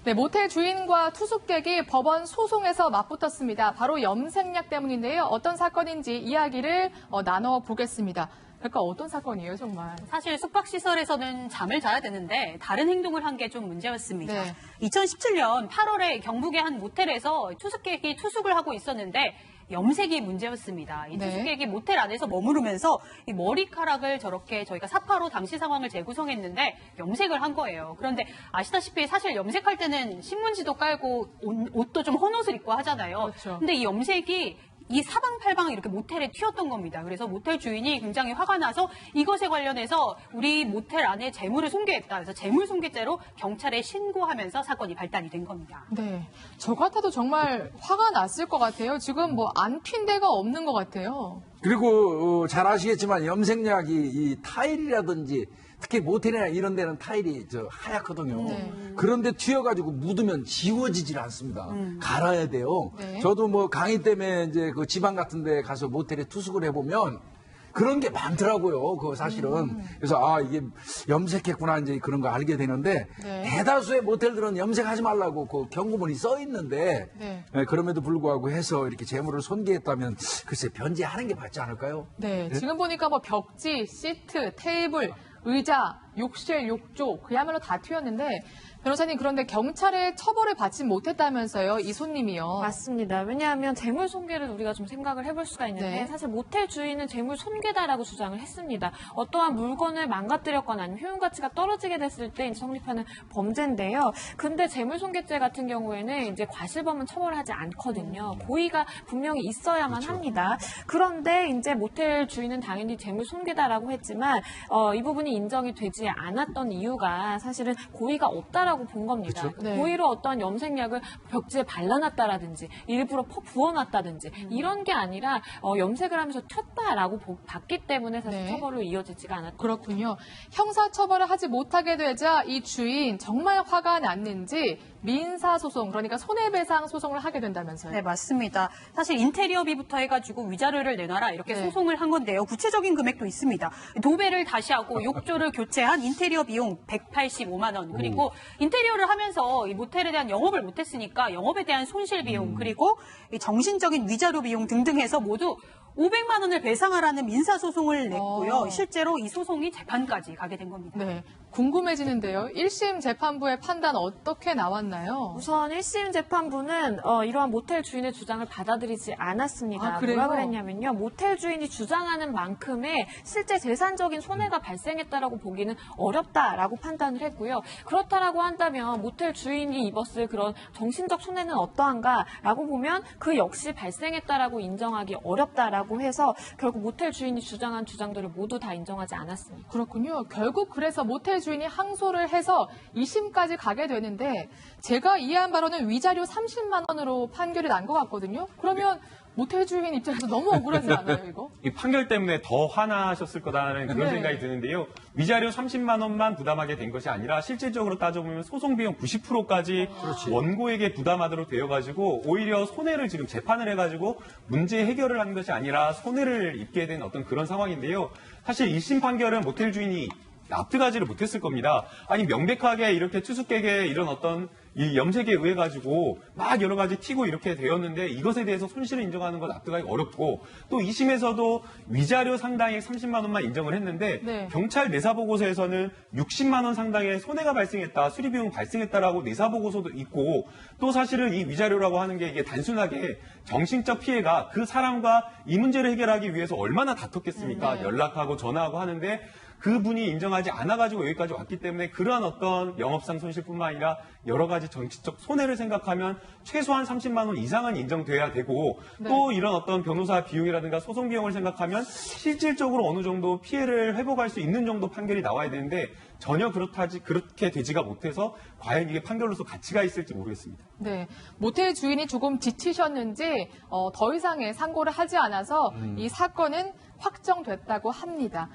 네, 모텔 주인과 투숙객이 법원 소송에서 맞붙었습니다. 바로 염색약 때문인데요. 어떤 사건인지 이야기를 나눠보겠습니다. 그러니까 어떤 사건이에요, 정말? 사실 숙박시설에서는 잠을 자야 되는데 다른 행동을 한 게 좀 문제였습니다. 네. 2017년 8월에 경북의 한 모텔에서 투숙객이 투숙을 하고 있었는데 염색이 문제였습니다. 이 네. 투숙객이 모텔 안에서 머무르면서 이 머리카락을 저렇게 저희가 사파로 당시 상황을 재구성했는데 염색을 한 거예요. 그런데 아시다시피 사실 염색할 때는 신문지도 깔고 옷도 좀 헌옷을 입고 하잖아요. 그렇죠. 근데 이 염색이 이 사방팔방에 이렇게 모텔에 튀었던 겁니다. 그래서 모텔 주인이 굉장히 화가 나서 이것에 관련해서 우리 모텔 안에 재물을 손괴했다. 그래서 재물손괴죄로 경찰에 신고하면서 사건이 발단이 된 겁니다. 네, 저 같아도 정말 화가 났을 것 같아요. 지금 뭐 안 핀 데가 없는 것 같아요. 그리고 잘 아시겠지만 염색약이 이 타일이라든지 특히 모텔이나 이런 데는 타일이 하얗거든요. 네. 그런데 튀어가지고 묻으면 지워지질 않습니다. 갈아야 돼요. 네. 저도 뭐 강의 때문에 이제 그 지방 같은 데 가서 모텔에 투숙을 해보면 그런 게 많더라고요. 그거 사실은. 그래서 이게 염색했구나 이제 그런 거 알게 되는데 네. 대다수의 모텔들은 염색하지 말라고 그 경고문이 써 있는데 네. 그럼에도 불구하고 해서 이렇게 재물을 손괴했다면 글쎄 변제하는 게 맞지 않을까요? 네, 지금 보니까 뭐 벽지, 시트, 테이블, 의자, 욕실, 욕조 그야말로 다 튀었는데 변호사님 그런데 경찰에 처벌을 받지 못했다면서요, 이 손님이요. 맞습니다. 왜냐하면 재물 손괴를 우리가 좀 생각을 해볼 수가 있는데 네. 사실 모텔 주인은 재물 손괴다라고 주장을 했습니다. 어떠한 물건을 망가뜨렸거나 아니면 효용 가치가 떨어지게 됐을 때 이제 성립하는 범죄인데요. 근데 재물 손괴죄 같은 경우에는 이제 과실범은 처벌하지 않거든요. 고의가 분명히 있어야만 합니다. 그런데 이제 모텔 주인은 당연히 재물 손괴다라고 했지만 이 부분이 인정이 되지 않았던 이유가 사실은 고의가 없다라고 본 겁니다. 그렇죠. 네. 고의로 어떤 염색약을 벽지에 발라놨다라든지 일부러 부어놨다든지 이런 게 아니라 염색을 하면서 튀었다라고 봤기 때문에 사실 네. 처벌로 이어지지가 않았죠. 그렇군요. 형사처벌을 하지 못하게 되자 이 주인 정말 화가 났는지 민사소송, 그러니까 손해배상 소송을 하게 된다면서요. 네, 맞습니다. 사실 인테리어비부터 해가지고 위자료를 내놔라 이렇게 네. 소송을 한 건데요. 구체적인 금액도 있습니다. 도배를 다시 하고 욕조를 교체한 인테리어 비용 185만 원. 그리고 인테리어를 하면서 이 모텔에 대한 영업을 못했으니까 영업에 대한 손실 비용 그리고 이 정신적인 위자료 비용 등등 해서 모두 500만 원을 배상하라는 민사소송을 냈고요. 실제로 이 소송이 재판까지 가게 된 겁니다. 네, 궁금해지는데요. 1심 재판부의 판단 어떻게 나왔나요? 우선 1심 재판부는 이러한 모텔 주인의 주장을 받아들이지 않았습니다. 아, 그래요? 뭐라 그랬냐면요. 모텔 주인이 주장하는 만큼의 실제 재산적인 손해가 발생했다라고 보기는 어렵다라고 판단을 했고요. 그렇다라고 한다면 모텔 주인이 입었을 그런 정신적 손해는 어떠한가라고 보면 그 역시 발생했다라고 인정하기 어렵다라고 해서 결국 모텔 주인이 주장한 주장들을 모두 다 인정하지 않았습니다. 그렇군요. 결국 그래서 모텔 주인이 항소를 해서 2심까지 가게 되는데 제가 이해한 바로는 위자료 30만 원으로 판결이 난 것 같거든요. 그러면 모텔 주인 입장에서 너무 억울하지 않아요, 이거? 이 판결 때문에 더 화나셨을 거다라는 그런 네. 생각이 드는데요. 위자료 30만 원만 부담하게 된 것이 아니라 실질적으로 따져보면 소송 비용 90%까지 원고에게 부담하도록 되어가지고 오히려 손해를 지금 재판을 해가지고 문제 해결을 하는 것이 아니라 손해를 입게 된 어떤 그런 상황인데요. 사실 1심 판결은 모텔 주인이 납득하지를 못했을 겁니다. 아니 명백하게 이렇게 투숙객의 이런 어떤 이 염색에 의해 가지고 막 여러 가지 튀고 이렇게 되었는데 이것에 대해서 손실을 인정하는 걸 납득하기 어렵고 또 2심에서도 위자료 상당액 30만 원만 인정을 했는데 네. 경찰 내사보고서에서는 60만 원 상당의 손해가 발생했다, 수리비용 발생했다라고 내사보고서도 있고 또 사실은 이 위자료라고 하는 게 이게 단순하게 정신적 피해가 그 사람과 이 문제를 해결하기 위해서 얼마나 다퉜겠습니까? 네. 연락하고 전화하고 하는데 그분이 인정하지 않아가지고 여기까지 왔기 때문에 그러한 어떤 영업상 손실뿐만 아니라 여러 가지 정치적 손해를 생각하면 최소한 30만 원 이상은 인정돼야 되고 네. 또 이런 어떤 변호사 비용이라든가 소송 비용을 생각하면 실질적으로 어느 정도 피해를 회복할 수 있는 정도 판결이 나와야 되는데 전혀 그렇게 되지가 못해서 과연 이게 판결로서 가치가 있을지 모르겠습니다. 네, 모텔 주인이 조금 지치셨는지 더 이상의 상고를 하지 않아서 이 사건은 확정됐다고 합니다.